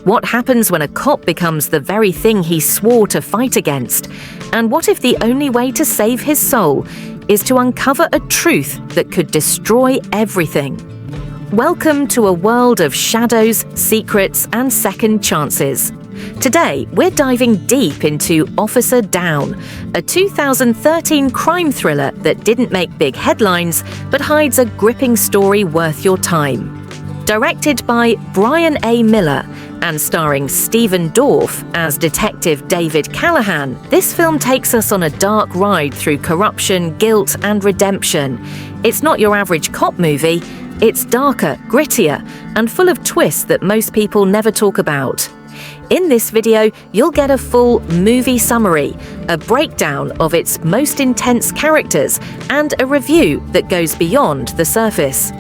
What happens when a cop becomes the very thing he swore to fight against? And what if the only way to save his soul is to uncover a truth that could destroy everything? Welcome to a world of shadows, secrets, and second chances. Today, we're diving deep into Officer Down, a 2013 crime thriller that didn't make big headlines but hides a gripping story worth your time. Directed by Brian A. Miller and starring Stephen Dorff as Detective David Callahan, this film takes us on a dark ride through corruption, guilt, and redemption. It's not your average cop movie. It's darker, grittier, and full of twists that most people never talk about. In this video, you'll get a full movie summary, a breakdown of its most intense characters, and a review that goes beyond the surface.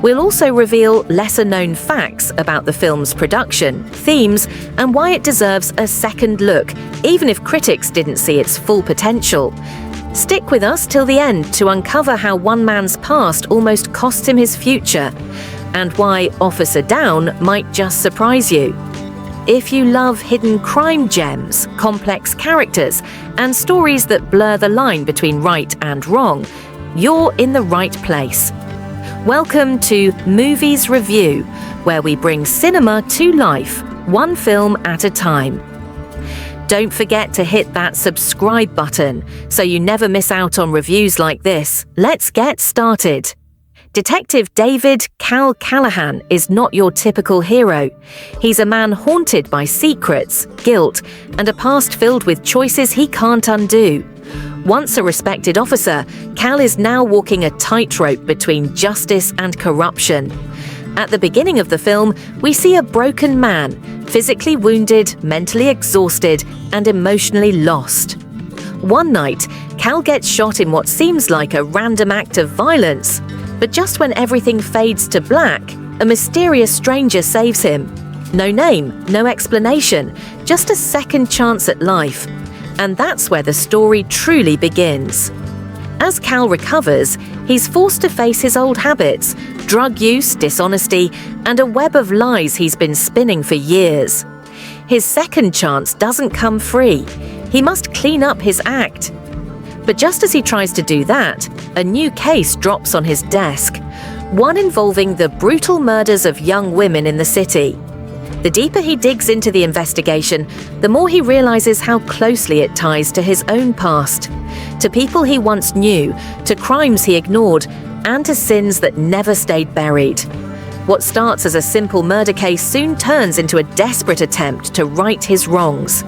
We'll also reveal lesser-known facts about the film's production, themes, and why it deserves a second look, even if critics didn't see its full potential. Stick with us till the end to uncover how one man's past almost cost him his future, and why Officer Down might just surprise you. If you love hidden crime gems, complex characters, and stories that blur the line between right and wrong, you're in the right place. Welcome to Movies Review, where we bring cinema to life, one film at a time. Don't forget to hit that subscribe button so you never miss out on reviews like this. Let's get started. Detective David Callahan is not your typical hero. He's a man haunted by secrets, guilt, and a past filled with choices he can't undo. Once a respected officer, Cal is now walking a tightrope between justice and corruption. At the beginning of the film, we see a broken man, physically wounded, mentally exhausted, and emotionally lost. One night, Cal gets shot in what seems like a random act of violence. But just when everything fades to black, a mysterious stranger saves him. No name, no explanation, just a second chance at life. And that's where the story truly begins. As Cal recovers, he's forced to face his old habits, drug use, dishonesty, and a web of lies he's been spinning for years. His second chance doesn't come free. He must clean up his act. But just as he tries to do that, a new case drops on his desk, one involving the brutal murders of young women in the city. The deeper he digs into the investigation, the more he realizes how closely it ties to his own past, to people he once knew, to crimes he ignored, and to sins that never stayed buried. What starts as a simple murder case soon turns into a desperate attempt to right his wrongs.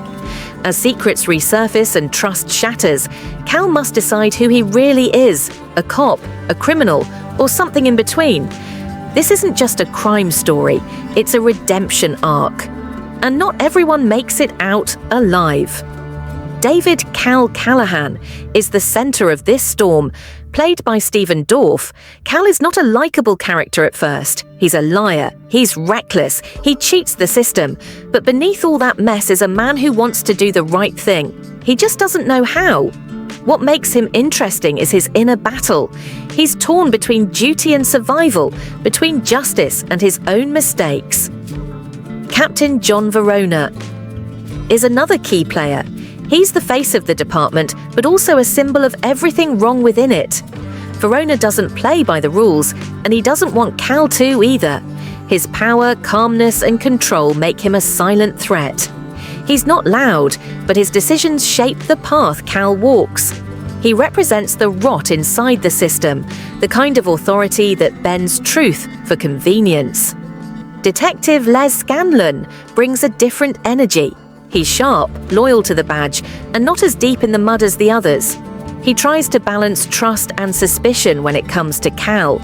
As secrets resurface and trust shatters, Cal must decide who he really is, a cop, a criminal, or something in between. This isn't just a crime story, it's a redemption arc. And not everyone makes it out alive. David Callahan is the center of this storm. Played by Stephen Dorff, Cal is not a likable character at first. He's a liar, he's reckless, he cheats the system. But beneath all that mess is a man who wants to do the right thing. He just doesn't know how. What makes him interesting is his inner battle. He's torn between duty and survival, between justice and his own mistakes. Captain John Verona is another key player. He's the face of the department, but also a symbol of everything wrong within it. Verona doesn't play by the rules, and he doesn't want Cal to either. His power, calmness, and control make him a silent threat. He's not loud, but his decisions shape the path Cal walks. He represents the rot inside the system, the kind of authority that bends truth for convenience. Detective Les Scanlon brings a different energy. He's sharp, loyal to the badge, and not as deep in the mud as the others. He tries to balance trust and suspicion when it comes to Cal.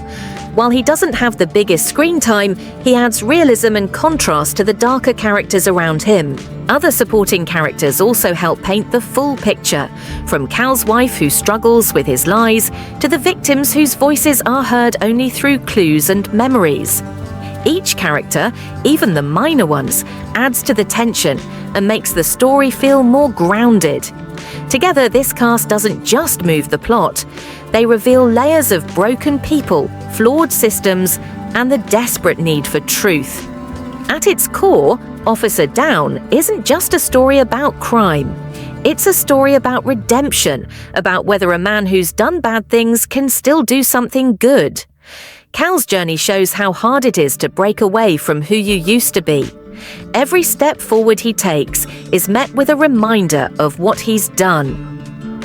While he doesn't have the biggest screen time, he adds realism and contrast to the darker characters around him. Other supporting characters also help paint the full picture, from Cal's wife who struggles with his lies, to the victims whose voices are heard only through clues and memories. Each character, even the minor ones, adds to the tension and makes the story feel more grounded. Together, this cast doesn't just move the plot. They reveal layers of broken people, flawed systems, and the desperate need for truth. At its core, Officer Down isn't just a story about crime. It's a story about redemption, about whether a man who's done bad things can still do something good. Cal's journey shows how hard it is to break away from who you used to be. Every step forward he takes is met with a reminder of what he's done.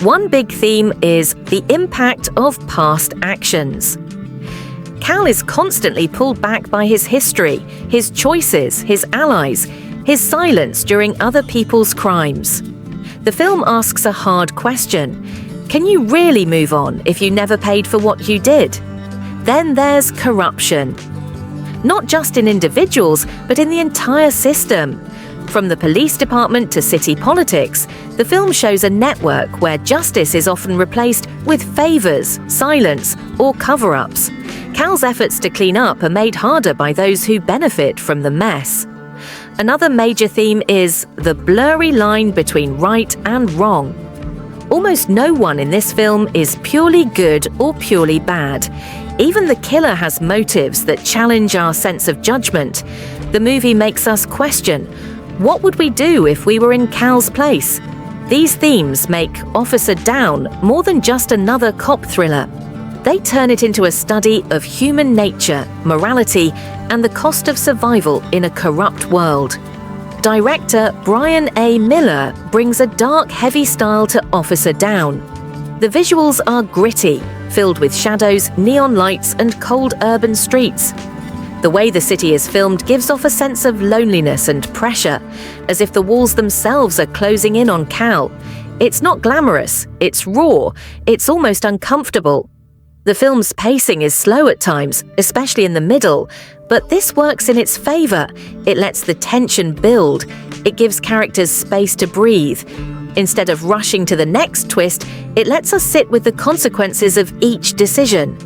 One big theme is the impact of past actions. Cal is constantly pulled back by his history, his choices, his allies, his silence during other people's crimes. The film asks a hard question. Can you really move on if you never paid for what you did? Then there's corruption. Not just in individuals, but in the entire system. From the police department to city politics, the film shows a network where justice is often replaced with favors, silence, or cover-ups. Cal's efforts to clean up are made harder by those who benefit from the mess. Another major theme is the blurry line between right and wrong. Almost no one in this film is purely good or purely bad. Even the killer has motives that challenge our sense of judgment. The movie makes us question, what would we do if we were in Cal's place? These themes make Officer Down more than just another cop thriller. They turn it into a study of human nature, morality, and the cost of survival in a corrupt world. Director Brian A. Miller brings a dark, heavy style to Officer Down. The visuals are gritty, filled with shadows, neon lights, and cold urban streets. The way the city is filmed gives off a sense of loneliness and pressure, as if the walls themselves are closing in on Cal. It's not glamorous, it's raw, it's almost uncomfortable. The film's pacing is slow at times, especially in the middle, but this works in its favor. It lets the tension build. It gives characters space to breathe. Instead of rushing to the next twist, it lets us sit with the consequences of each decision.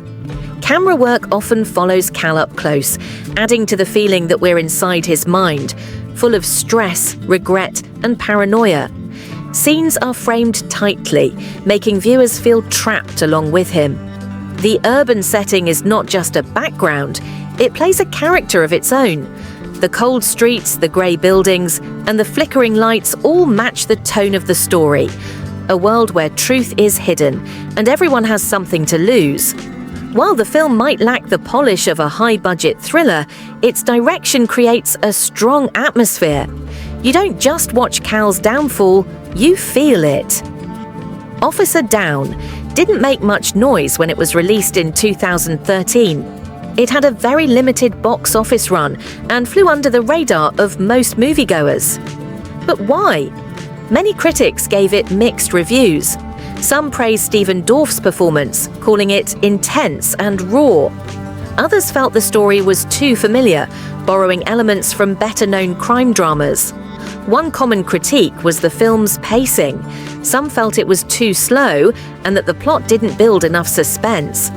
Camera work often follows Cal up close, adding to the feeling that we're inside his mind, full of stress, regret, and paranoia. Scenes are framed tightly, making viewers feel trapped along with him. The urban setting is not just a background, it plays a character of its own. The cold streets, the grey buildings, and the flickering lights all match the tone of the story. A world where truth is hidden, and everyone has something to lose. While the film might lack the polish of a high-budget thriller, its direction creates a strong atmosphere. You don't just watch Cal's downfall, you feel it. Officer Down didn't make much noise when it was released in 2013. It had a very limited box office run and flew under the radar of most moviegoers. But why? Many critics gave it mixed reviews. Some praised Stephen Dorff's performance, calling it intense and raw. Others felt the story was too familiar, borrowing elements from better-known crime dramas. One common critique was the film's pacing. Some felt it was too slow and that the plot didn't build enough suspense.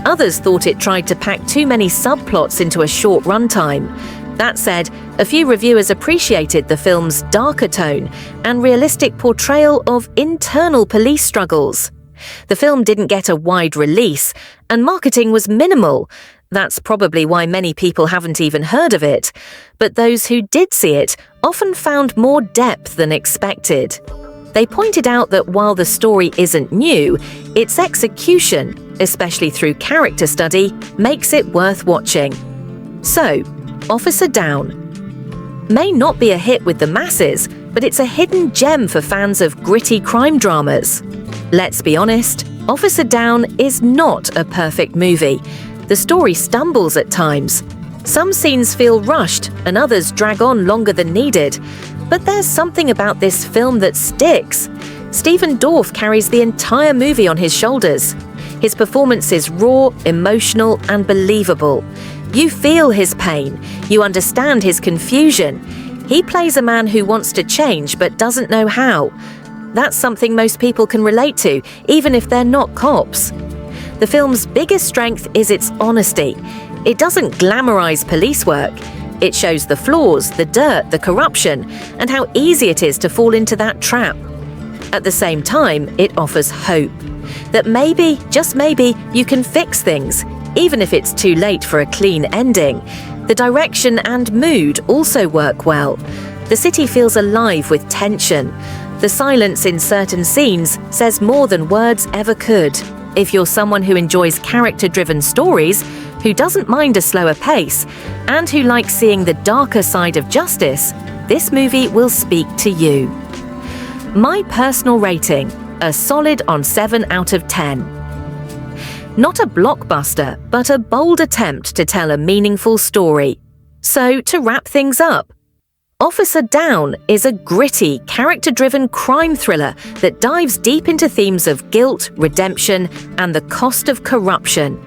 Others thought it tried to pack too many subplots into a short runtime. That said, a few reviewers appreciated the film's darker tone and realistic portrayal of internal police struggles. The film didn't get a wide release, and marketing was minimal. That's probably why many people haven't even heard of it. But those who did see it often found more depth than expected. They pointed out that while the story isn't new, its execution, especially through character study, makes it worth watching. So, Officer Down may not be a hit with the masses, but it's a hidden gem for fans of gritty crime dramas. Let's be honest, Officer Down is not a perfect movie. The story stumbles at times. Some scenes feel rushed and others drag on longer than needed. But there's something about this film that sticks. Stephen Dorff carries the entire movie on his shoulders. His performance is raw, emotional, and believable. You feel his pain. You understand his confusion. He plays a man who wants to change but doesn't know how. That's something most people can relate to, even if they're not cops. The film's biggest strength is its honesty. It doesn't glamorize police work. It shows the flaws, the dirt, the corruption, and how easy it is to fall into that trap. At the same time, it offers hope. That maybe, just maybe, you can fix things, even if it's too late for a clean ending. The direction and mood also work well. The city feels alive with tension. The silence in certain scenes says more than words ever could. If you're someone who enjoys character-driven stories, who doesn't mind a slower pace, and who likes seeing the darker side of justice, this movie will speak to you. My personal rating, a solid on 7 out of 10. Not a blockbuster, but a bold attempt to tell a meaningful story. So, to wrap things up, Officer Down is a gritty, character-driven crime thriller that dives deep into themes of guilt, redemption, and the cost of corruption.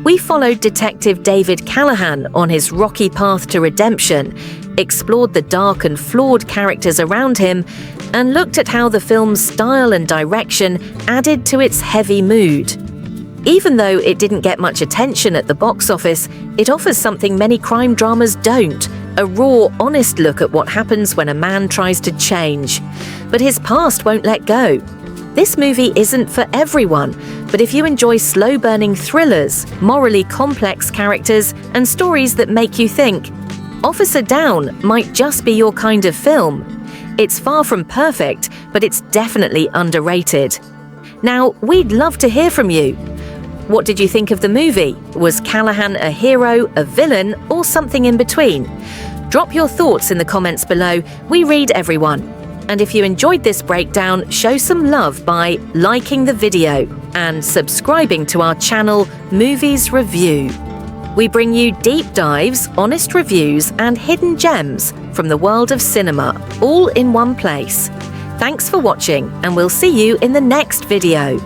We followed Detective David Callahan on his rocky path to redemption, explored the dark and flawed characters around him, and looked at how the film's style and direction added to its heavy mood. Even though it didn't get much attention at the box office, it offers something many crime dramas don't: a raw, honest look at what happens when a man tries to change. But his past won't let go. This movie isn't for everyone, but if you enjoy slow-burning thrillers, morally complex characters, and stories that make you think, Officer Down might just be your kind of film. It's far from perfect, but it's definitely underrated. Now, we'd love to hear from you. What did you think of the movie? Was Callahan a hero, a villain, or something in between? Drop your thoughts in the comments below. We read everyone. And if you enjoyed this breakdown, show some love by liking the video and subscribing to our channel, Movies Review. We bring you deep dives, honest reviews, and hidden gems from the world of cinema, all in one place. Thanks for watching, and we'll see you in the next video.